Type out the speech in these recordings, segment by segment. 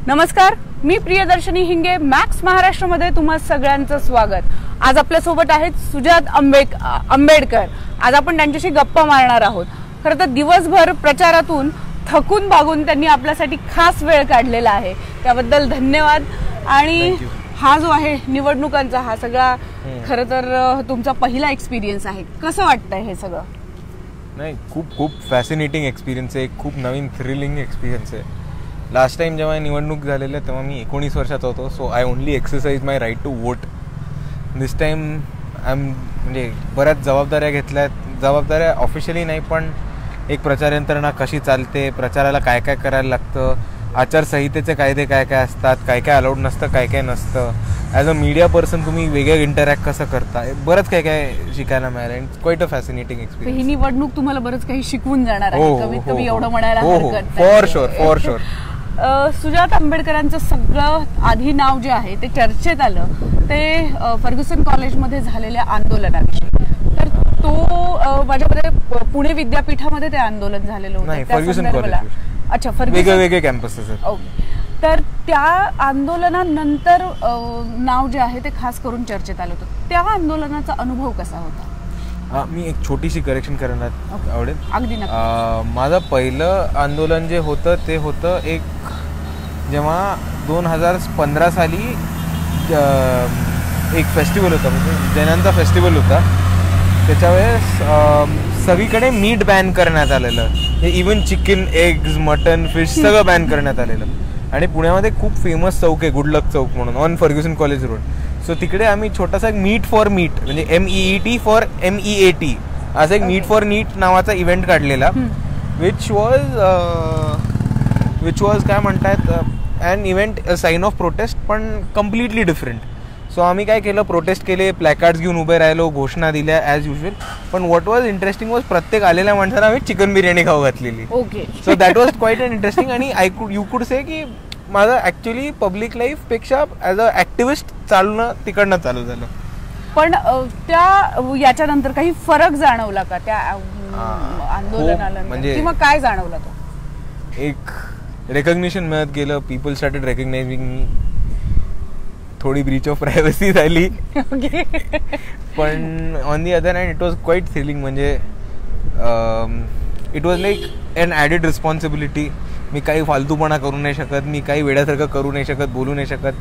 नमस्कार, मी प्रियदर्शनी हिंगे. मॅक्स महाराष्ट्रामध्ये तुम्हा सगळ्यांचं स्वागत. आज आपल्यासोबत आहेत सुजात आंबेडकर. आज आपण त्यांच्याशी गप्पा मारणार आहोत. खरं तर दिवसभर प्रचारातून थकून भागून त्यांनी आपल्यासाठी खास वेळ काढलेला आहे, त्याबद्दल धन्यवाद. आणि हा जो आहे निवडणुकांचा हा सगळा खरं तर तुमचा पहिला एक्सपिरियन्स आहे. कसं वाटतंय हे सगळं? नाही, खूप फॅसिनेटिंग एक्सपिरियन्स आहे. खूप नवीन थ्रिलिंग एक्सपिरियन्स आहे. लास्ट टाइम जेव्हा निवडणूक झालेल्या तेव्हा मी 19 वर्षाचा होतो. So I only exercise my right to vote. This time म्हणजे बऱ्याच जबाबदाऱ्या घेतल्यात. जबाबदाऱ्या ऑफिशियली नाही, पण एक प्रचार यंत्रणा कशी चालते, प्रचाराला काय काय करायला लागतं, आचारसंहितेचे कायदे काय काय असतात, काय काय अलाउड नसतं, काय काय नसतं, ॲज अ मीडिया पर्सन तुम्ही वेगळं इंटरॅक्ट कसं करता, बरंच काय काय शिकायला मिळालं. And quite a fascinating experience. ही निवडणूक तुम्हाला बरंच काही शिकवून जाणार आहे, कमीत कमी एवढं म्हणायला हरकत नाही. For sure. सुजात आंबेडकरांचं सगळं आधी नाव जे आहे ते चर्चेत आलं ते फर्ग्युसन कॉलेजमध्ये झालेल्या आंदोलनाविषयी. तर तो माझ्यामध्ये पुणे विद्यापीठामध्ये ते आंदोलन झालेलं होतं. Fergusson college. अच्छा, वेगळे कॅम्पसेस. तर त्या आंदोलनानंतर नाव जे आहे ते खास करून चर्चेत आलं होतं. त्या आंदोलनाचा अनुभव कसा होता? मी एक छोटीशी करेक्शन करण्यात आवडेल. अगदी. माझं पहिलं आंदोलन जे होतं ते होतं एक जेव्हा 2015 साली एक फेस्टिवल होता, म्हणजे जैनांचा फेस्टिवल होता. त्याच्या वेळेस सगळीकडे मीट बॅन करण्यात आलेलं. Even chicken, eggs, mutton, fish सगळं बॅन करण्यात आलेलं. आणि पुण्यामध्ये खूप फेमस चौक आहे गुडलक चौक म्हणून, on Fergusson college road. So तिकडे आम्ही छोटासा एक मीट फॉर मीट म्हणजे MEET फॉर MEAT असा एक मीट फॉर नीट नावाचा इव्हेंट काढलेला. विच वॉज काय म्हणतात अन इव्हेंट साईन ऑफ प्रोटेस्ट, पण कम्प्लिटली डिफरंट. सो आम्ही काय केलं, प्रोटेस्ट केले, प्लॅकार्ड्स घेऊन उभे राहिलो, घोषणा दिल्या ॲज युजल. पण व्हॉट वॉज इंटरेस्टिंग वॉज प्रत्येक आलेल्या माणसाला आम्ही चिकन बिर्याणी खाऊ घातलेली. So that was quite an interesting. आणि यू कुड से की माझं ॲक्च्युली पब्लिक लाईफपेक्षा ॲज अ ॲक्टिव्हिस्ट तिकडनं चालू झालं. पण त्या याच्यानंतर काही फरक जाणवला का त्या आंदोलनाला? म्हणजे मग काय जाणवलं? तो एक रेकग्निशन मिळत गेलं. पीपल स्टार्टेड रेकग्नायझिंग मी. थोडी ब्रीच ऑफ प्रायव्हसी झाली. पण on the other hand it was quite thrilling. म्हणजे it was like an added responsibility. मी काही फालतूपणा करू नाही शकत, मी काही वेड्यासारखं करू नाही शकत, बोलू नाही शकत.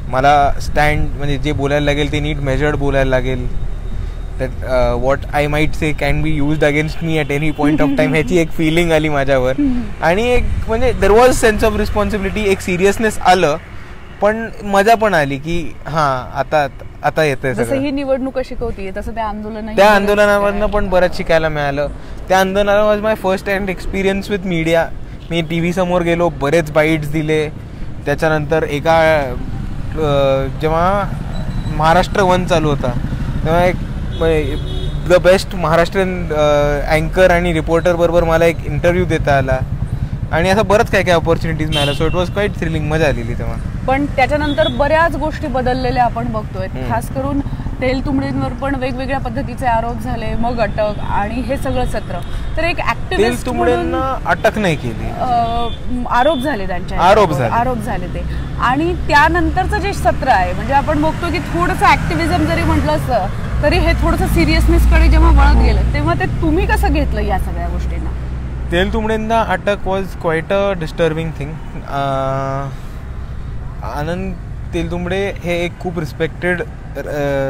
मला स्टँड म्हणजे जे बोलायला लागेल ते नीट मेजर्ड बोलायला लागेल. That what I might say can be used against me at any point of time, ह्याची एक फिलिंग आली माझ्यावर. आणि एक म्हणजे there was sense of responsibility, एक सिरियसनेस आलं, पण मजा पण आली की हां आता येतंय. जसं ही निवडणूक शिकवतीये तसं त्या आंदोलनावरनं पण बरंच शिकायला मिळालं. त्या आंदोलनाला was my first hand experience with media. Me TV समोर गेलो, बरेच बाईट्स दिले. त्याच्यानंतर एका जेव्हा महाराष्ट्र वन चालू होता तेव्हा एक द बेस्ट महाराष्ट्रीयन अँकर आणि रिपोर्टर बरोबर मला एक इंटरव्ह्यू देता आला. आणि असं बरंच काय काय ऑपॉर्च्युनिटीज मिळाल्या. So it was quite thrilling. मजा आलेली तेव्हा. पण त्याच्यानंतर बऱ्याच गोष्टी बदललेल्या आपण बघतोय. खास करून तेलतुंबडेंवर पण वेगवेगळ्या पद्धतीचे आरोप झाले, मग अटक आणि हे सगळं सत्र. तर एक ऍक्टिव्हिस्ट तेलतुंबडेंना अटक नाही केली, आरोप झाले त्यांच्या, आरोप झाले ते. आणि त्यानंतरचं जे सत्र आहे म्हणजे आपण बघतो की थोडंसं ऍक्टिव्हिजम जरी म्हटलं असतं तरी हे थोडंसं सिरियसनेसकडे जेव्हा वळत गेलं तेव्हा ते तुम्ही कसं घेतलं या सगळ्या गोष्टींना? तेलतुंबडेंना अटक was quite a disturbing thing. Anand Teltumbde हे एक खूप रिस्पेक्टेड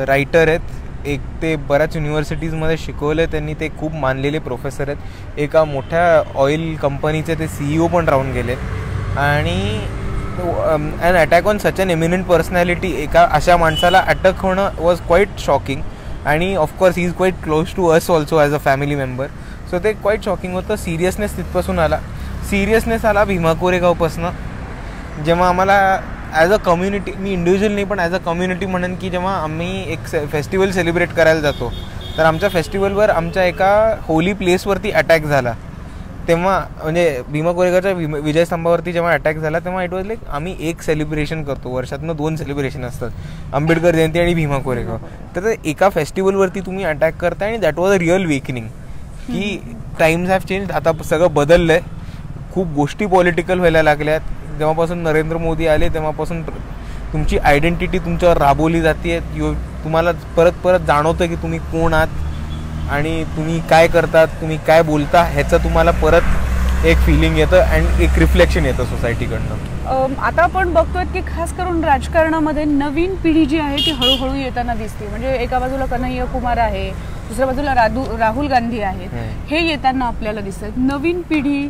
रायटर आहेत. एक ते बऱ्याच युनिव्हर्सिटीजमध्ये शिकवले त्यांनी. ते खूप मानलेले प्रोफेसर आहेत. एका मोठ्या ऑइल कंपनीचे ते CEO पण राहून गेले. आणि an attack on such an eminent personality, एका अशा माणसाला अटक होणं वॉज क्वाईट शॉकिंग. आणि of course he is quite close to us also as a family member. So ते क्वाईट शॉकिंग होतं. सिरियसनेस तिथपासून आला. सिरियसनेस आला भीमा कोरेगावपासनं. जेव्हा आम्हाला ॲज अ कम्युनिटी, मी इंडिव्हिज्युअल नाही पण ॲज अ कम्युनिटी म्हणेन की जेव्हा आम्ही एक फेस्टिवल सेलिब्रेट करायला जातो तर आमच्या फेस्टिवलवर आमच्या एका होली प्लेसवरती अटॅक झाला. तेव्हा म्हणजे भीमा कोरेगावच्या विजयस्तंभावरती जेव्हा अटॅक झाला तेव्हा इट वॉज लाईक आम्ही एक सेलिब्रेशन करतो, वर्षातनं 2 सेलिब्रेशन असतात, आंबेडकर जयंती आणि भीमा कोरेगाव. तर एका फेस्टिवलवरती तुम्ही अटॅक करताय. आणि that was a real wakening की टाइम्स हॅव चेंज. आता सगळं बदललंय. खूप गोष्टी पॉलिटिकल व्हायला लागल्यात. जेव्हापासून नरेंद्र मोदी आले तेव्हापासून तुमची आयडेंटिटी तुमच्यावर राबवली जाते. तुम्हाला परत परत जाणवतं की तुम्ही कोण आहात आणि तुम्ही काय करतात, तुम्ही काय बोलता, ह्याचं तुम्हाला परत एक फिलिंग येतं आणि एक रिफ्लेक्शन येतं सोसायटीकडनं. आता आपण बघतोय की खास करून राजकारणामध्ये नवीन पिढी जी आहे ती हळूहळू येताना दिसते. म्हणजे एका बाजूला कन्हैया कुमार आहे, दुसऱ्या बाजूला राहुल गांधी आहेत, हे येताना आपल्याला दिसतात. नवीन पिढी,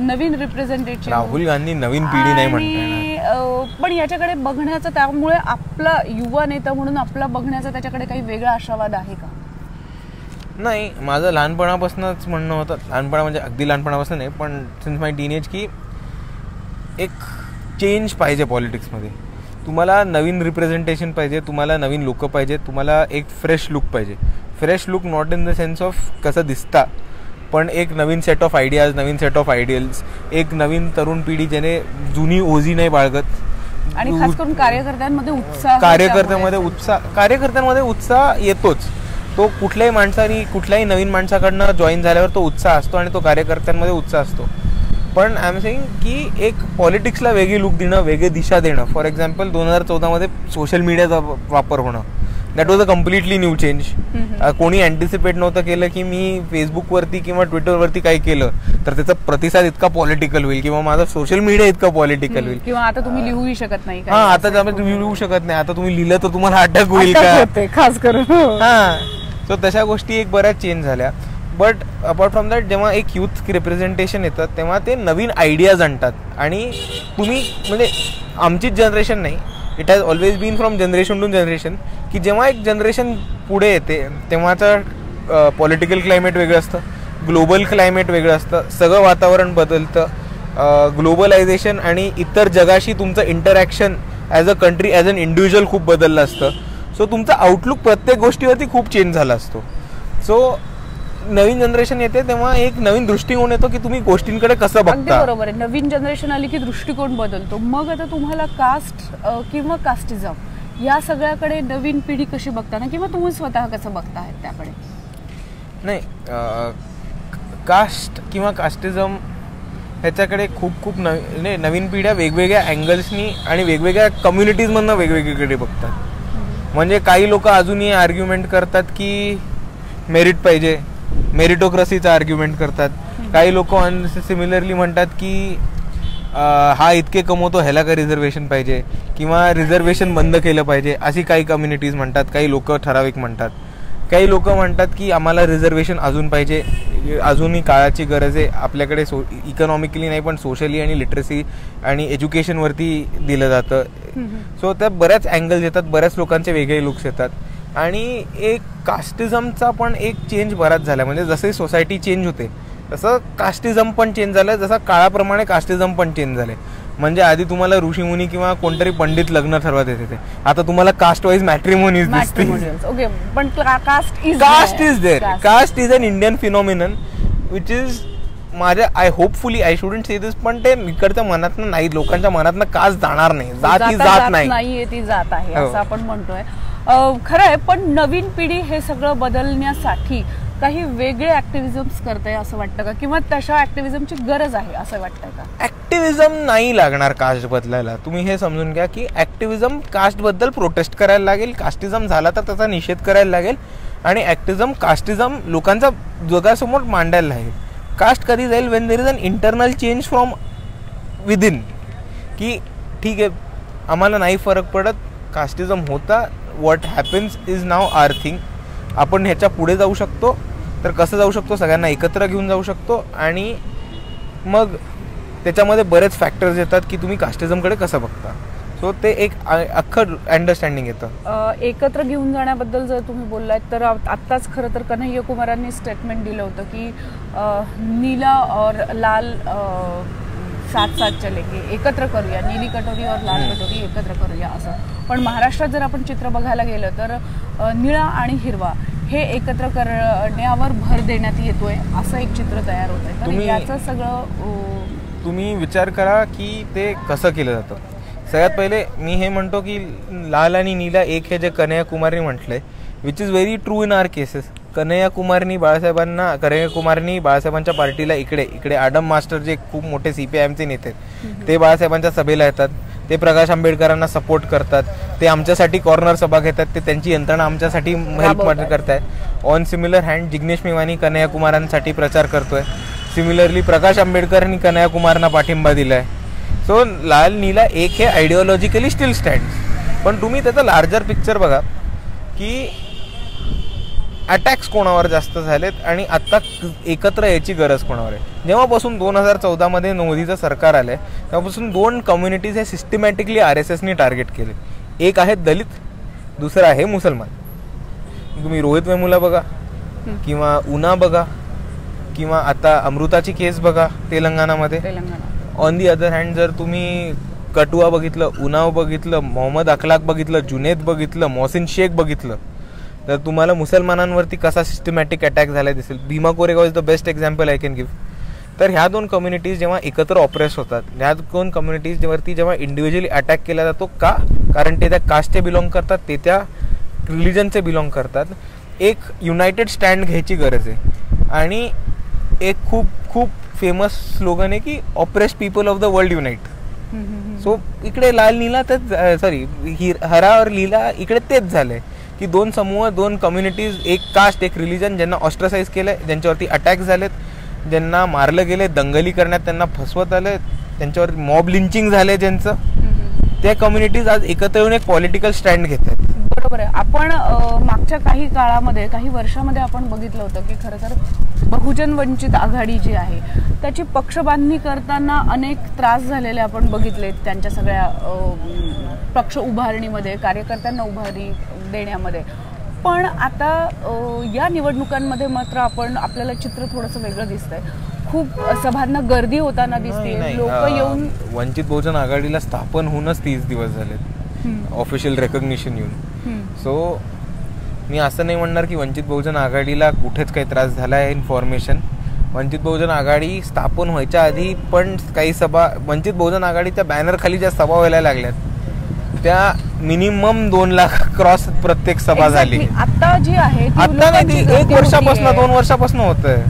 नवीन रिप्रेझेंटेटिव्ह. राहुल गांधी नवीन पिढी नाही म्हणतात, पण याच्याकडे बघण्याचा, त्यामुळे आपला युवा नेता म्हणून आपला बघण्याचा त्याच्याकडे काही वेगळा आशावाद आहे का? नाही, माझं लहानपणापासूनच म्हणणं होतं, लहानपणा म्हणजे अगदी लहानपणापासून नाही पण सिन्स माय टीनेज, की एक चेंज पाहिजे पॉलिटिक्समध्ये. तुम्हाला नवीन रिप्रेझेंटेशन पाहिजे, तुम्हाला नवीन लोक पाहिजे, तुम्हाला एक फ्रेश लुक पाहिजे. Fresh look not in the sense of कसं दिसता, पण एक नवीन सेट ऑफ आयडियाज, नवीन सेट ऑफ आयडियल्स, एक नवीन तरुण पिढी ज्याने जुनी ओझी नाही बाळगत. आणि खास करून कार्यकर्त्यांमध्ये उत्साह येतोच. तो कुठल्याही माणसाने, कुठल्याही नवीन माणसाकडनं जॉईन झाल्यावर तो उत्साह असतो आणि तो कार्यकर्त्यांमध्ये उत्साह असतो. पण आय एम सेइंग की एक पॉलिटिक्सला वेगळी लुक देणं, वेगळी दिशा देणं. फॉर एक्झाम्पल 2014 सोशल मीडियाचा वापर होणं, that was a completely new change. कोणी अँटिसिपेट नव्हतं केलं की मी फेसबुकवरती किंवा ट्विटरवरती काही केलं तर त्याचा प्रतिसाद इतका पॉलिटिकल होईल किंवा माझा सोशल मीडिया इतका पॉलिटिकल होईल. किंवा आता तुम्ही लिहूही शकत नाही. आता तुम्ही लिहू शकत नाही, आता तुम्ही लिहिलं तर तुम्हाला अटक होईल का, खास करून. सो तशा गोष्टी एक बऱ्याच चेंज झाल्या. बट अपार्ट फ्रॉम दॅट, जेव्हा एक यूथ रिप्रेझेंटेशन येतं तेव्हा ते नवीन आयडियाज आणतात. आणि तुम्ही म्हणजे आमचीच जनरेशन नाही, it has always been from generation to generation, की जेव्हा एक जनरेशन पुढे येते तेव्हाचं पॉलिटिकल क्लायमेट वेगळं असतं, ग्लोबल क्लायमेट वेगळं असतं, सगळं वातावरण बदलतं. ग्लोबलायझेशन आणि इतर जगाशी तुमचं interaction as a country, as an individual खूप बदललं असतं. सो तुमचा आउटलुक प्रत्येक गोष्टीवरती खूप चेंज झाला असतो. सो नवीन जनरेशन येते तेव्हा एक नवीन दृष्टिकोन येतो की तुम्ही गोष्टींकडे कसं बघता. बरोबर आहे, नवीन जनरेशन आली की दृष्टिकोन बदलतो. मग आता तुम्हाला कास्ट किंवा कास्टिझम या सगळ्याकडे नवीन पिढी कशी बघताना किंवा तुम्ही स्वतः कसं बघताय त्याकडे? नाही, कास्ट किंवा कास्टिझम ह्याच्याकडे खूप नवीन पिढ्या वेगवेगळ्या अँगल्सनी आणि वेगवेगळ्या कम्युनिटीजमधनं वेगवेगळीकडे बघतात. म्हणजे काही लोक अजूनही आर्ग्युमेंट करतात की मेरिट पाहिजे, मेरिटोक्रेसीचा आर्ग्युमेंट करतात. काही लोक सिमिलरली म्हणतात की हा इतके कमवतो, ह्याला काय रिझर्वेशन पाहिजे किंवा रिझर्वेशन बंद केलं पाहिजे, अशी काही कम्युनिटीज म्हणतात. काही लोक ठराविक म्हणतात. काही लोक म्हणतात की आम्हाला रिझर्वेशन अजून पाहिजे, अजूनही काळाची गरज आहे. आपल्याकडे इकॉनॉमिकली नाही पण सोशली आणि लिटरसी आणि एज्युकेशनवरती दिलं जातं. सो त्या बऱ्याच अँगल्स येतात, बऱ्याच लोकांचे वेगळे लुक्स येतात. आणि एक कास्टिझमचा पण एक चेंज बराच झाला. म्हणजे जसे सोसायटी चेंज होते तसं कास्टिझम पण चेंज झालं, जसं काळाप्रमाणे कास्टिझम पण चेंज झाले. म्हणजे आधी तुम्हाला ऋषीमुनी किंवा कोणतरी पंडित लग्न ठरवत येते, आता तुम्हाला कास्ट वाईज मॅट्रिमोनीज दिसते. ओके, पण caste is there. Caste is an Indian phenomenon which is माझ्या आय शुडंट से दिस, पण ते इकडच्या मनातनं नाही, लोकांच्या मनातनं कास्ट जाणार नाही. जात ही जात नाही, ती जात आहे असं आपण म्हणतोय. खरं आहे, पण नवीन पिढी हे सगळं बदलण्यासाठी काही वेगळे ऍक्टिव्हिजम्स करते असं वाटतं का, किंवा तशा ऍक्टिव्हिजमची गरज आहे असं वाटतं का? ऍक्टिव्हिजम नाही लागणार कास्ट बदलायला. तुम्ही हे समजून घ्या की ऍक्टिव्हिजम कास्ट बद्दल प्रोटेस्ट करायला लागेल, कास्टिझम झाला तर त्याचा निषेध करायला लागेल आणि कास्टिझम लोकांचा जगासमोर मांडायला लागेल. कास्ट कधी जाईल when there is an internal change from within, की ठीक आहे आम्हाला नाही फरक पडत, कास्टिझम होता, what happens is now our thing. आपण ह्याच्या पुढे जाऊ शकतो, तर कसं जाऊ शकतो, सगळ्यांना एकत्र घेऊन जाऊ शकतो. आणि मग त्याच्यामध्ये बरेच फॅक्टर्स येतात की तुम्ही कास्टिझमकडे कसं बघता. सो ते एक अख्खं अंडरस्टँडिंग येतं. एकत्र घेऊन जाण्याबद्दल जर तुम्ही बोललात तर आत्ताच खरं तर कन्हैया कुमारांनी स्टेटमेंट दिलं होतं की नीला और लाल साथ साथ चलेंगे, एकत्र करूया, नीली कटोरी और लाल कटोरी एकत्र करूया असं. पण महाराष्ट्रात जर आपण चित्र बघायला गेलं तर निळा आणि हिरवा हे एकत्र करण्यावर भर देण्यात येतोय असं एक चित्र तयार होत आहे. तर याचं सगळं तुम्ही विचार करा की ते कसं केलं जातं. सगळ्यात पहिले मी हे म्हणतो की लाल आणि नीला एक हे जे कन्हैया कुमारने म्हटलंय, which is very true in our cases. Kanhaiya कुमारनी बाळासाहेबांच्या पार्टीला इकडे आडम मास्टर जे खूप मोठे CPIMचे नेते ते बाळासाहेबांच्या सभेला येतात, ते प्रकाश आंबेडकरांना सपोर्ट करतात, ते आमच्यासाठी कॉर्नर सभा घेतात, ते त्यांची यंत्रणा आमच्यासाठी हेल्प करतायत. On similar hand Jignesh Mevani Kanhaiya कुमारांसाठी प्रचार करतोय. सिमिलरली प्रकाश आंबेडकरांनी कन्हैया कुमारांना पाठिंबा दिलाय. सो लाल नीला एक हे आयडिओलॉजिकली स्टील स्टँड. पण तुम्ही त्याचा लार्जर पिक्चर बघा की अटॅक्स कोणावर जास्त झालेत आणि आता एकत्र यायची गरज कोणावर आहे. जेव्हापासून 2014 मोदीचं सरकार आलंय तेव्हापासून 2 कम्युनिटीज हे सिस्टमॅटिकली RSSनी टार्गेट केले. एक आहे दलित, दुसरं आहे मुसलमान. तुम्ही रोहित वेमुला बघा किंवा उना बघा किंवा आता अमृताची केस बघा तेलंगणामध्ये. ऑन दी अदर हँड जर तुम्ही कटुआ बघितलं, उनाव बघितलं, मोहम्मद अखलाक बघितलं, जुनेद बघितलं, मोहसिन शेख बघितलं तर तुम्हाला मुसलमानांवरती कसा सिस्टमॅटिक अटॅक झाला दिसेल. Bhima Koregaon is the best example I can give. तर ह्या 2 कम्युनिटीज जेव्हा एकत्र ऑपरेस होतात, ह्या 2 कम्युनिटीजवरती जेव्हा इंडिव्हिज्युअली अटॅक केला जातो का, कारण ते त्या कास्टचे बिलॉंग करतात, ते त्या रिलिजनचे बिलॉंग करतात. एक युनायटेड स्टँड घ्यायची गरज आहे. आणि एक खूप खूप फेमस स्लोगन आहे की oppressed people of the world unite. So इकडे लाल नीला हरा और लीला इकडे तेच झालंय की 2 समूह, 2 कम्युनिटीज, एक कास्ट, एक रिलिजन ज्यांना ऑस्ट्रासाइज केलंय, ज्यांच्यावरती अटॅक झालेत, ज्यांना मारलं गेले, दंगली करण्यात त्यांना फसवत आलं, त्यांच्यावर मॉब लिंचिंग झाले ज्यांचं, त्या कम्युनिटीज आज एकत्र येऊन एक पॉलिटिकल स्टँड घेत आहेत. बरोबर आहे. आपण मागच्या काही काळामध्ये, काही वर्षामध्ये आपण बघितलं होतं की खरं तर बहुजन वंचित आघाडी जी आहे त्याची पक्षबांधणी करताना अनेक त्रास झालेले आपण बघितलेत. त्यांच्या सगळ्या पक्ष उभारणीमध्ये, कार्यकर्त्यांना उभारी देण्यामध्ये. पण आता या निवडणुकांमध्ये मात्र आपल्याला चित्र थोडंसं वेगळं दिसतंय. खूप सभांना गर्दी होताना दिसते, लोक येऊन. वंचित बहुजन आघाडीला स्थापन होऊनच 30 दिवस झालेत ऑफिशियल रेकग्निशन येऊन. सो मी असं नाही म्हणणार की वंचित बहुजन आघाडीला कुठेच काही त्रास झाला आहे. इन्फॉर्मेशन, वंचित बहुजन आघाडी स्थापन व्हायच्या आधी पण काही सभा, वंचित बहुजन आघाडीच्या बॅनर खाली ज्या सभा व्हायला लागल्यात त्या मिनिमम 2 लाख क्रॉस प्रत्येक सभा झाली. आता जी आहे आता नाही, 1 वर्षापासून 2 वर्षापासून होत आहे.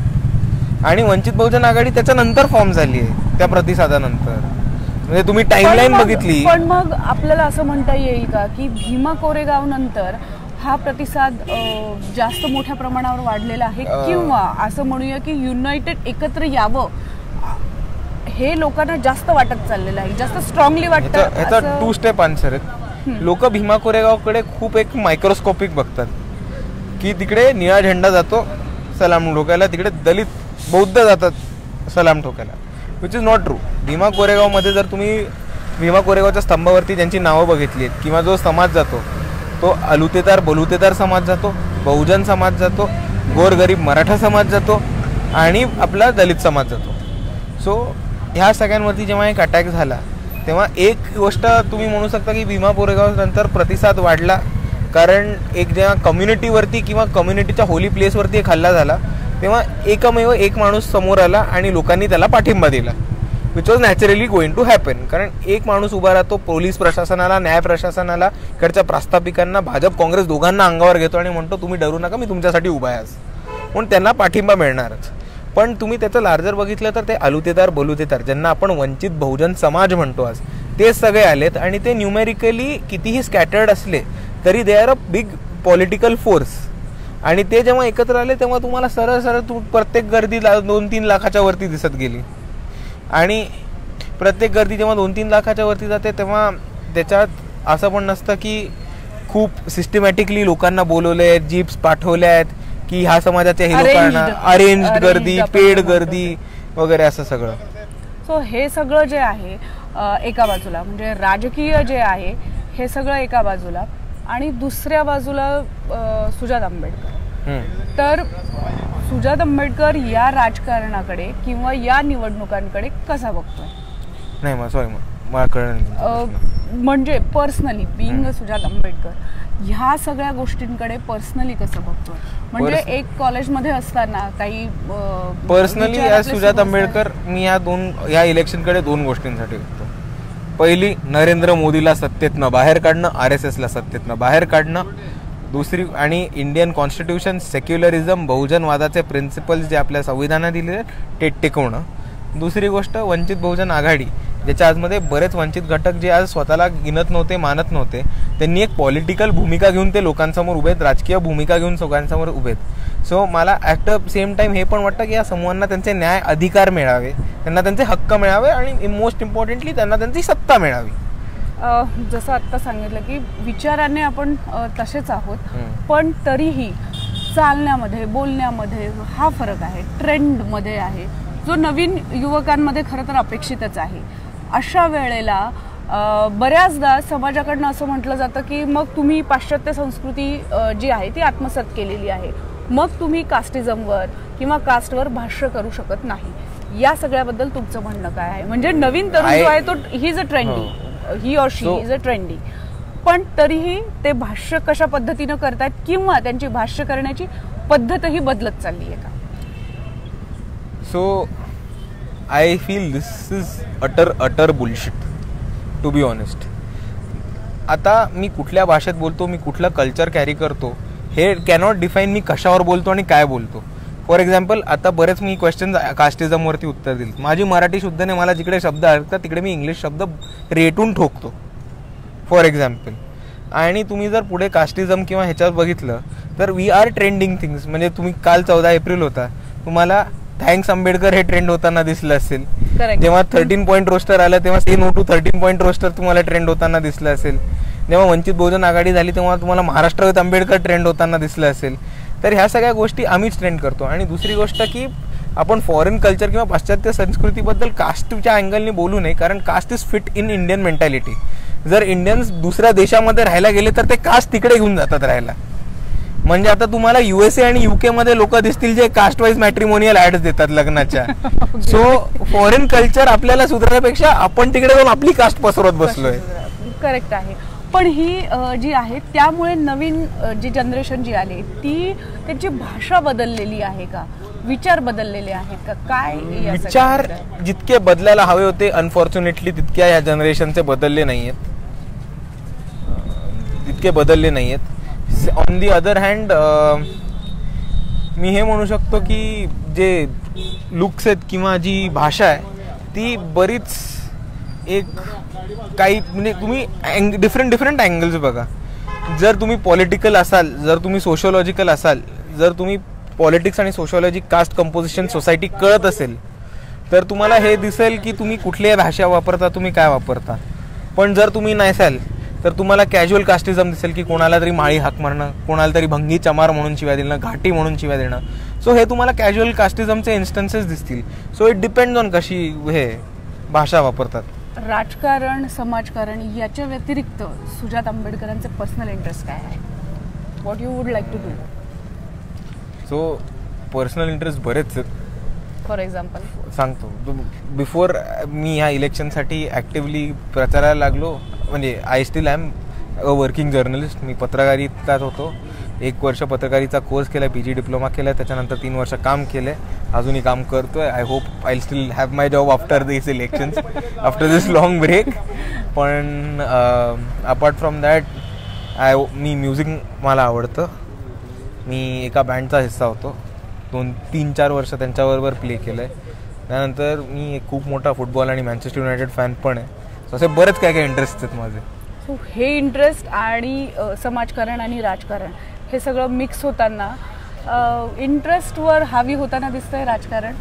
आणि वंचित बहुजन आघाडी त्याच्यानंतर फॉर्म झाली आहे, त्या प्रतिसादानंतर. म्हणजे तुम्ही टाइमलाईन बघितली. पण मग आपल्याला असं म्हणता येईल का की भीमा कोरेगाव नंतर हा प्रतिसाद जास्त मोठ्या प्रमाणावर वाढलेला आहे, किंवा असं म्हणूया की युनायटेड एकत्र यावं हे लोकांना जास्त वाटत चाललेलं आहे, जास्त स्ट्रॉंगली वाटतं? ह्याचा 2 स्टेप आन्सर आहेत. लोक भीमा कोरेगावकडे खूप एक मायक्रोस्कोपिक बघतात की तिकडे निळा झेंडा जातो सलाम ठोकायला, तिकडे दलित बौद्ध जातात सलाम ठोकायला, which is not true. Bhima कोरेगावमध्ये जर तुम्ही भीमा कोरेगावच्या स्तंभावरती ज्यांची नावं बघितली आहेत किंवा जो समाज जातो तो अलुतेदार बलुतेदार समाज जातो, बहुजन समाज जातो, गोरगरीब मराठा समाज जातो आणि आपला दलित समाज जातो. सो ह्या सगळ्यांवरती जेव्हा एक अटॅक झाला तेव्हा एक गोष्ट तुम्ही म्हणू शकता की भीमा कोरेगाव नंतर प्रतिसाद वाढला, कारण एक जेव्हा कम्युनिटीवरती किंवा कम्युनिटीच्या होली प्लेसवरती एक हल्ला झाला तेव्हा एकमेव एक माणूस समोर आला आणि लोकांनी त्याला पाठिंबा दिला, which was naturally going to happen. कारण एक माणूस उभा राहतो, पोलीस प्रशासनाला, न्याय प्रशासनाला, इकडच्या प्रास्ताविकांना, भाजप काँग्रेस दोघांना अंगावर घेतो आणि म्हणतो तुम्ही डरू नका, मी तुमच्यासाठी उभा आहे, म्हणून त्यांना पाठिंबा मिळणारच. पण तुम्ही त्याचं लार्जर बघितलं तर ते अलुतेदार बलुतेदार ज्यांना आपण वंचित बहुजन समाज म्हणतो आज, ते सगळे आलेत आणि ते न्यूमेरिकली कितीही स्कॅटर्ड असले तरी they are a big political force. आणि ते जेव्हा एकत्र आले तेव्हा तुम्हाला सरळ सरळ प्रत्येक गर्दी 2-3 लाखाच्या वरती दिसत गेली. आणि प्रत्येक गर्दी जेव्हा 2-3 लाखाच्या वरती जाते तेव्हा त्याच्यात असं पण नसतं की खूप सिस्टमॅटिकली लोकांना बोलवले आहेत, जीप्स पाठवल्या आहेत की ह्या समाजाच्या हे लोकांना अरेंज्ड गर्दी, पेड गर्दी वगैरे असं सगळं. सो हे सगळं जे आहे एका बाजूला, म्हणजे राजकीय जे आहे हे सगळं एका बाजूला, आणि दुसऱ्या बाजूला सुजात आंबेडकर. तर सुजात आंबेडकर या राजकारणाकडे किंवा या निवडणुकांकडे कसा बघतोय? नाही मग सॉरी मला कळलं. म्हणजे पर्सनली बिंग सुजात आंबेडकर ह्या सगळ्या गोष्टींकडे पर्सनली कसं बघतोय? म्हणजे एक कॉलेजमध्ये असताना काही पर्सनली सुजात आंबेडकर मी या इलेक्शनकडे 2 गोष्टींसाठी बघतो. पहिली, नरेंद्र मोदीला सत्तेतनं बाहेर काढणं, RSSला सत्तेतनं बाहेर काढणं. दुसरी आणि इंडियन कॉन्स्टिट्यूशन, सेक्युलरिझम, बहुजनवादाचे प्रिन्सिपल्स जे आपल्या संविधानात दिले ते टिकवणं. दुसरी गोष्ट वंचित बहुजन आघाडी, ज्याच्या आजमध्ये बरेच वंचित घटक जे आज स्वतःला गिनत नव्हते, मानत नव्हते, त्यांनी एक पॉलिटिकल भूमिका घेऊन ते लोकांसमोर उभे आहेत, राजकीय भूमिका घेऊन लोकांसमोर उभे आहेत. सो मला ॲट द सेम टाईम हे पण वाटतं की या समूहांना त्यांचे न्याय अधिकार मिळावे, त्यांना त्यांचे हक्क मिळावे आणि मोस्ट इम्पॉर्टंटली त्यांना त्यांची सत्ता मिळावी. जसं आत्ता सांगितलं की विचाराने आपण तसेच आहोत, पण तरीही चालण्यामध्ये, बोलण्यामध्ये हा फरक आहे, ट्रेंडमध्ये आहे, जो नवीन युवकांमध्ये खरं तर अपेक्षितच आहे. अशा वेळेला बऱ्याचदा समाजाकडनं असं म्हटलं जातं की मग तुम्ही पाश्चात्य संस्कृती जी आहे ती आत्मसात केलेली आहे, मग तुम्ही कास्टिझमवर किंवा कास्टवर भाष्य करू शकत नाही. या सगळ्याबद्दल तुमचं म्हणणं काय आहे? म्हणजे नवीन तरुण जो आहे तो he is a trendy, he or she is a trendy, पण तरीही ते भाष्य कशा पद्धतीनं करतात किंवा त्यांची भाष्य करण्याची पद्धतही बदलत चालली आहे का? So I feel this is utter bullshit, to be honest. आता मी कुठल्या भाषेत बोलतो, मी कुठलं कल्चर कॅरी करतो, हे कॅनॉट डिफाईन मी कशावर बोलतो आणि काय बोलतो. फॉर एक्झाम्पल, आता बरेच मी क्वेश्चन कास्टिझमवरती उत्तर दिली. माझी मराठी शुद्धने मला जिकडे शब्द अडकतात तिकडे मी इंग्लिश शब्द रेटून ठोकतो, फॉर एक्झाम्पल. आणि तुम्ही जर पुढे कास्टिझम किंवा ह्याच्यावर बघितलं तर वी आर ट्रेंडिंग थिंग्स. म्हणजे तुम्ही काल 14 एप्रिल होता, तुम्हाला थँक्स आंबेडकर हे ट्रेंड होताना दिसलं असेल. जेव्हा 13 पॉईंट रोस्टर आलं तेव्हा से नो टू 13 पॉईंट रोस्टर तुम्हाला ट्रेंड होताना दिसलं असेल. जेव्हा वंचित बहुजन आघाडी झाली तेव्हा तुम्हाला महाराष्ट्र विथ आंबेडकर ट्रेंड होताना दिसलं असेल. तर ह्या सगळ्या गोष्टी आम्हीच ट्रेंड करतो. आणि दुसरी गोष्ट की आपण फॉरेन कल्चर किंवा पाश्चात्य संस्कृतीबद्दल कास्टच्या अँगलने बोलू नये, कारण caste is fit in Indian mentality. जर इंडियन्स दुसऱ्या देशामध्ये राहायला गेले तर ते कास्ट तिकडे घेऊन जातात राहायला. म्हणजे आता तुम्हाला USA आणि UK मध्ये लोक दिसतील जे कास्ट वाईज मॅट्रिमोनियल ऍड्स देतात लग्नाच्या. सो फॉरेन कल्चर आपल्याला सुधारण्यापेक्षा आपण तिकडे जाऊन आपली कास्ट पसरवत बसलोय. करेक्ट आहे. पण ही जी आहे त्यामुळे नवीन जी जनरेशन जी आली ती त्यांची भाषा बदललेली आहे का, विचार बदललेले आहेत का, काय? विचार जितके बदलायला हवे होते अनफॉर्च्युनेटली तितक्या या जनरेशनचे बदलले नाहीयेत, तितके बदलले नाहीयेत. ऑन दी अदर हँड मी हे म्हणू शकतो की जे लुक्स आहेत किंवा जी भाषा आहे ती बरीच एक काही म्हणजे तुम्ही डिफरंट अँगल्स बघा. जर तुम्ही पॉलिटिकल असाल, जर तुम्ही सोशिओलॉजिकल असाल, जर तुम्ही पॉलिटिक्स आणि सोशिओलॉजी, कास्ट कंपोजिशन, सोसायटी कळत असेल तर तुम्हाला हे दिसेल की तुम्ही कुठली भाषा वापरता, तुम्ही काय वापरता. पण जर तुम्ही नसाल तर तुम्हाला कॅज्युअल कास्टिझम दिसेल की कोणाला तरी माळी हाक मारणं, कोणाला तरी भंगी चमार म्हणून शिव्या देणं, घाटी म्हणून शिव्या देणं. सो हे तुम्हाला कॅज्युअल कास्टिझमचे इन्स्टन्सेस दिसतील. सो इट डिपेंड्स ऑन कशी हे भाषा वापरतात. राजकारण, समाजकारण याच्या व्यतिरिक्त सुजात आंबेडकरांचे पर्सनल इंटरेस्ट काय आहे? What you would like to do? So personal interest बरेच आहेत. फॉर एक्झाम्पल सांगतो. बिफोर मी ह्या इलेक्शनसाठी ॲक्टिव्हली प्रचारायला लागलो, म्हणजे I still am a working journalist. मी पत्रकारिताच होतो. 1 वर्ष पत्रकारिता कोर्स केला, PG डिप्लोमा केला, त्याच्यानंतर 3 वर्ष काम केलं, अजूनही काम करतोय. I hope I still have my job after this elections, after this long break. पण अपार्ट फ्रॉम दॅट मी म्युझिक मला आवडतं. मी एका बँडचा हिस्सा होतो, 2-3-4 वर्ष त्यांच्याबरोबर प्ले केलं आहे. त्यानंतर मी एक खूप मोठा फुटबॉल आणि मँचेस्टर युनायटेड फॅन पण आहे. असे बरेच काय इंटरेस्ट आहेत माझे. सो हे इंटरेस्ट आणि समाजकारण आणि राजकारण हे सगळं मिक्स होताना इंटरेस्टवर हावी होताना दिसतंय राजकारण,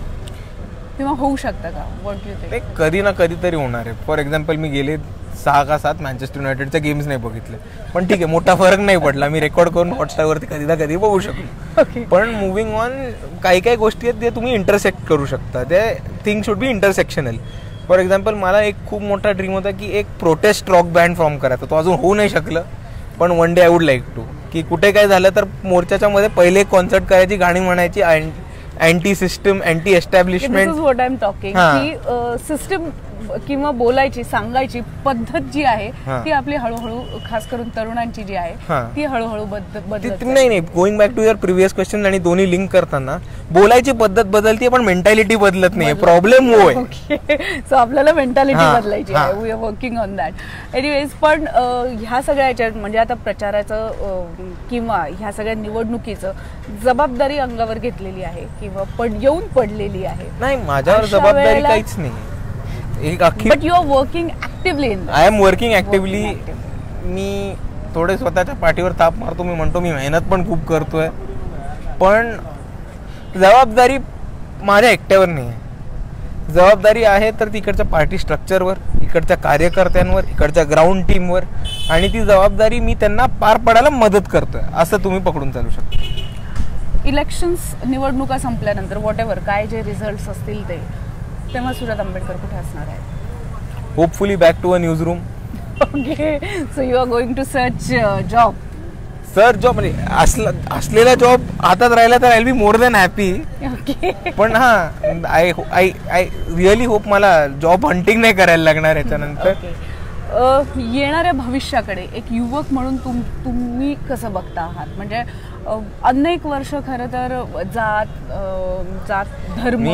किंवा होऊ शकतं का? What you think? ते कधी ना कधीतरी होणार आहे. फॉर एक्झाम्पल मी गेले 6 का 7 मँचेस्टर युनायटेडचे गेम्स नाही बघितले, पण ठीक आहे, मोठा फरक नाही पडला. मी रेकॉर्ड करून हॉटस्टारवरती कधी ना कधी बघू शकतो. पण मुव्हिंग ऑन, काही गोष्टी आहेत जे तुम्ही इंटरसेक्ट करू शकता. ते thing should be intersectional. For example मला एक खूप मोठा ड्रीम होता की एक प्रोटेस्ट रॉक बँड फॉर्म करायचा. तो अजून होऊ नाही शकलं, पण one day I would like to. की कुठे काय झालं तर मोर्चाच्या मध्ये पहिले कॉन्सर्ट करायची, गाणी म्हणायची, anti system, anti establishment. What I am talking की सिस्टम किंवा बोलायची सांगायची पद्धत जी आहे ती आपली हळूहळू खास करून तरुणांची जी आहे ती हळूहळू बदलत नाही going back to your previous question आणि दोन्ही लिंक करताना बोलायची पद्धत बदलते पण मेंटॅलिटी बदलत नाही. प्रॉब्लेम वो आहे. सो आपल्याला मेंटॅलिटी बदलायची आहे. We are working on that. Anyways पण ह्या सगळ्या याच्यात म्हणजे आता प्रचाराचं किंवा ह्या सगळ्या निवडणुकीचं जबाबदारी अंगावर घेतलेली आहे किंवा येऊन पडलेली आहे. नाही माझ्यावर जबाबदारी काहीच नाही. But you are working actively in. I am working actively. मी थोडे स्वतःच्या पाठीवर ताप मारतो. मी म्हणतो मी मेहनत पण खूप करतोय पण जबाबदारी माझ्या एकट्यावर नाही आहे. जबाबदारी आहे तर तिकडच्या पार्टी स्ट्रक्चरवर, इकडच्या कार्यकर्त्यांवर, इकडच्या ग्राउंड टीमवर आणि ती जबाबदारी मी त्यांना पार पाडायला मदत करतोय असं तुम्ही पकडून चालू शकता. इलेक्शन्स निवडणुका संपल्यानंतर व्हॉट एव्हर काय जे रिझल्ट असतील तेव्हा सुजात आंबेडकर कुठे असणार आहे? Hopefully back to a news room. Okay. So you are going to search job. Sir job म्हणजे असलेला जॉब हातात राहिला तर I will be more than happy. पण आय रिअली होप मला जॉब हंटिंग नाही करायला लागणार याच्यानंतर. येणाऱ्या भविष्याकडे एक युवक म्हणून तुम्ही कसं बघता आहात? म्हणजे अनेक वर्ष खरं तर जात धर्म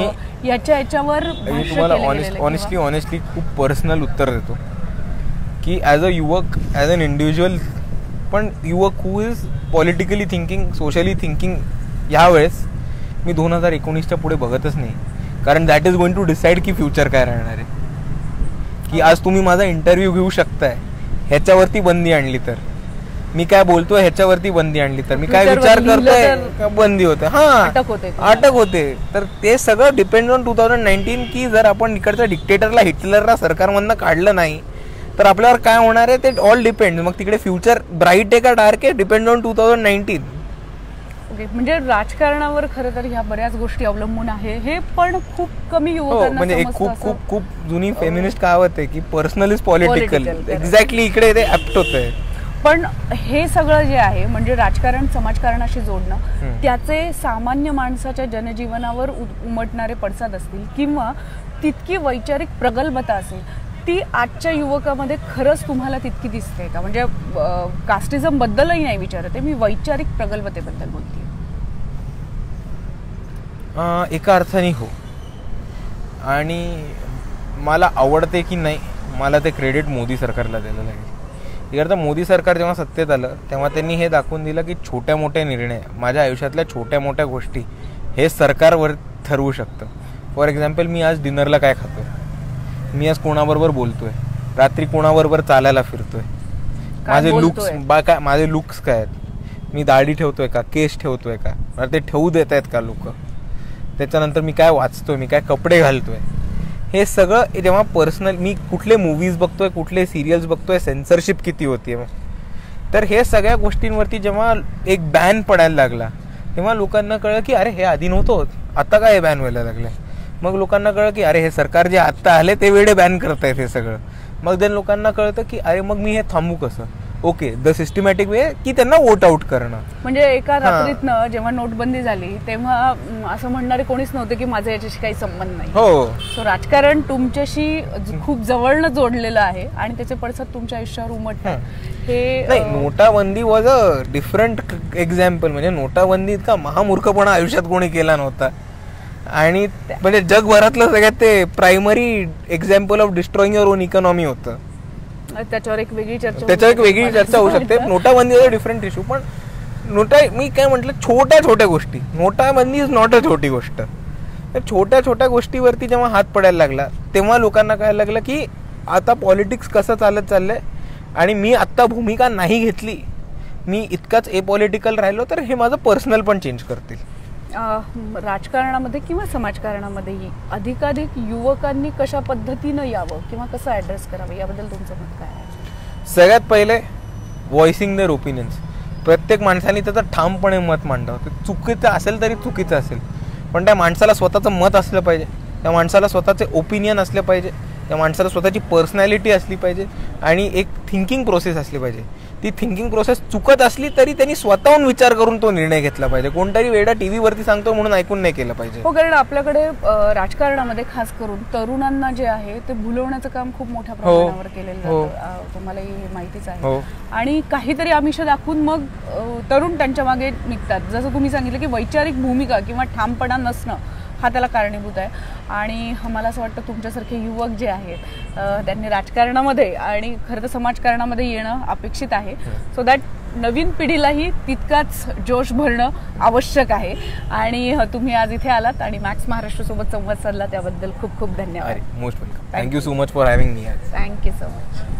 याच्यावर तुम्हाला ऑनेस्टली खूप पर्सनल उत्तर देतो की ॲज अ युवक, ॲज अन इंडिव्हिज्युअल, पण युवक who is politically thinking, socially thinking यावेळेस मी 2019च्या पुढे बघतच नाही. कारण that is going to decide की फ्युचर काय राहणार आहे. की आज तुम्ही माझा इंटरव्ह्यू घेऊ शकताय ह्याच्यावरती बंदी आणली तर, मी काय बोलतोय ह्याच्यावरती बंदी आणली तर, मी काय विचार करतोय बंदी होते, अटक होते. तर ते सगळं डिपेंड ऑन 2019 की जर आपण इकडच्या डिक्टेटरला, हिटलरला सरकारमधनं काढलं नाही तर आपल्यावर काय होणार आहे ते ऑल डिपेंड. मग तिकडे फ्युचर ब्राईट आहे का डार्क आहे डिपेंड ऑन 2019. ओके. म्हणजे राजकारणावर खरं तर ह्या बऱ्याच गोष्टी अवलंबून आहे. हे पण खूप कमी युवकांना म्हणजे एक खूप जुनी फेमिनिस्ट कहावत आहे की पर्सनल इज पॉलिटिकल. एक्झॅक्टली इकडे ते ऍप्ट होतंय. पण हे सगळं जे आहे म्हणजे राजकारण समाजकारणाशी जोडणं, त्याचे सामान्य माणसाच्या जनजीवनावर उमटणारे पडसाद असतील किंवा तितकी वैचारिक प्रगल्भता असेल, ती आजच्या युवकामध्ये खरंच तुम्हाला तितकी दिसते का? म्हणजे कास्टिझम बद्दलही नाही विचारते मी, वैचारिक प्रगल्भतेबद्दल बोलते. एका अर्थाने हो. आणि मला आवडते की नाही, मला ते क्रेडिट मोदी सरकारला द्यायला लागेल. याकरता मोदी सरकार जेव्हा सत्तेत आलं तेव्हा त्यांनी हे दाखवून दिलं की छोट्या मोठ्या निर्णय, माझ्या आयुष्यातल्या छोट्या मोठ्या गोष्टी हे सरकारवर ठरवू शकतं. फॉर एक्झाम्पल, मी आज डिनरला काय खातोय, मी आज कोणाबरोबर बोलतोय, रात्री कोणाबरोबर चालायला फिरतोय, माझे लुक्स काय आहेत, मी दाढी ठेवतोय का, केस ठेवतोय का, मला ते ठेवू देत आहेत का लोक, त्याच्यानंतर मी काय वाचतोय, मी काय कपडे घालतोय, हे सगळं जेव्हा पर्सनल, मी कुठले मूवीज बघतोय, कुठले सिरियल्स बघतोय, सेन्सरशिप किती होतीये, तर हे सगळ्या गोष्टींवरती जेव्हा एक बॅन पडायला लागला तेव्हा लोकांना कळलं की अरे हे आधी नव्हतं होत, आता काय बॅन व्हायला लागलंय. मग लोकांना कळलं की अरे हे सरकार जे आत्ता आले ते वेळे बॅन करतायत हे सगळं. मग देन लोकांना कळतं की अरे मग मी हे थांबू कसं. ओके, द सिस्टमॅटिक वे की त्यांना वोट आउट करणं. म्हणजे एका रात्रीतनं जेव्हा नोटबंदी झाली तेव्हा असं म्हणणारे कोणीच नव्हते की माझा याच्याशी काही संबंध नाही. हो. सो राजकारण तुमच्याशी खूप जवळनं जोडलेलं आहे आणि त्याचे पडसाद तुमच्या आयुष्यावर उमटतात. हे नाही, नोटाबंदी वॉज अ डिफरंट एक्झाम्पल. म्हणजे नोटाबंदी इतका महामूर्खपणा आयुष्यात कोणी केला नव्हता. आणि म्हणजे जगभरातलं सगळ्यात ते primary example of destroying your on economy होतं. त्याच्यावर एक वेगळी चर्चा होऊ शकते. नोटाबंदी डिफरंट इश्यू. पण मी काय म्हटलं, छोट्या छोट्या गोष्टी, नोटाबंदी इज नॉट अ छोटी गोष्ट. छोट्या छोट्या गोष्टीवरती जेव्हा हात पडायला लागला तेव्हा लोकांना कळायला लागलं की आता पॉलिटिक्स कसं चालत चाललंय आणि मी आत्ता भूमिका नाही घेतली, मी इतकाच एपॉलिटिकल राहिलो तर हे माझं पर्सनल पण चेंज करतील. राजकारणामध्ये किंवा समाजकारणामध्येही अधिकाधिक युवकांनी कशा पद्धतीनं यावं किंवा कसं ऍड्रेस करावं याबद्दल तुमचं मत काय आहे? सगळ्यात पहिले व्हॉइसिंग देअर ओपिनियन्स. प्रत्येक माणसाने त्याचं ठामपणे मत मांडावं. ते चुकीचं असेल तरी चुकीचं असेल, पण त्या माणसाला स्वतःचं मत असलं पाहिजे, त्या माणसाला स्वतःचे ओपिनियन असले पाहिजे, त्या माणसाला स्वतःची पर्सनॅलिटी असली पाहिजे आणि एक थिंकिंग प्रोसेस असली पाहिजे. ती थिंकिंग प्रोसेस चुकत असली तरी त्यांनी स्वतःहून विचार करून तो निर्णय घेतला पाहिजे. कोणतरी वेडा टीव्ही वरती सांगतो म्हणून ऐकून नाही केलं पाहिजे. हो, कारण आपल्याकडे राजकारणामध्ये खास करून तरुणांना जे आहे ते भुलवण्याचं काम खूप मोठ्या प्रमाणावर केलेलं जातं. तुम्हालाही हे माहितीच आहे. आणि काहीतरी आमिष दाखवून मग तरुण त्यांच्या मागे निघतात. जसं तुम्ही सांगितलं की वैचारिक भूमिका किंवा ठामपणा नसणं हा त्याला कारणीभूत आहे. आणि मला असं वाटतं तुमच्यासारखे युवक जे आहेत त्यांनी राजकारणामध्ये आणि खरं तर समाजकारणामध्ये येणं अपेक्षित आहे. सो दॅट नवीन पिढीलाही तितकाच जोश भरणं आवश्यक आहे. आणि तुम्ही आज इथे आलात आणि मॅक्स महाराष्ट्र सोबत संवाद साधला त्याबद्दल खूप खूप धन्यवाद. Most welcome. Thank you so much for having me. Thank you so much.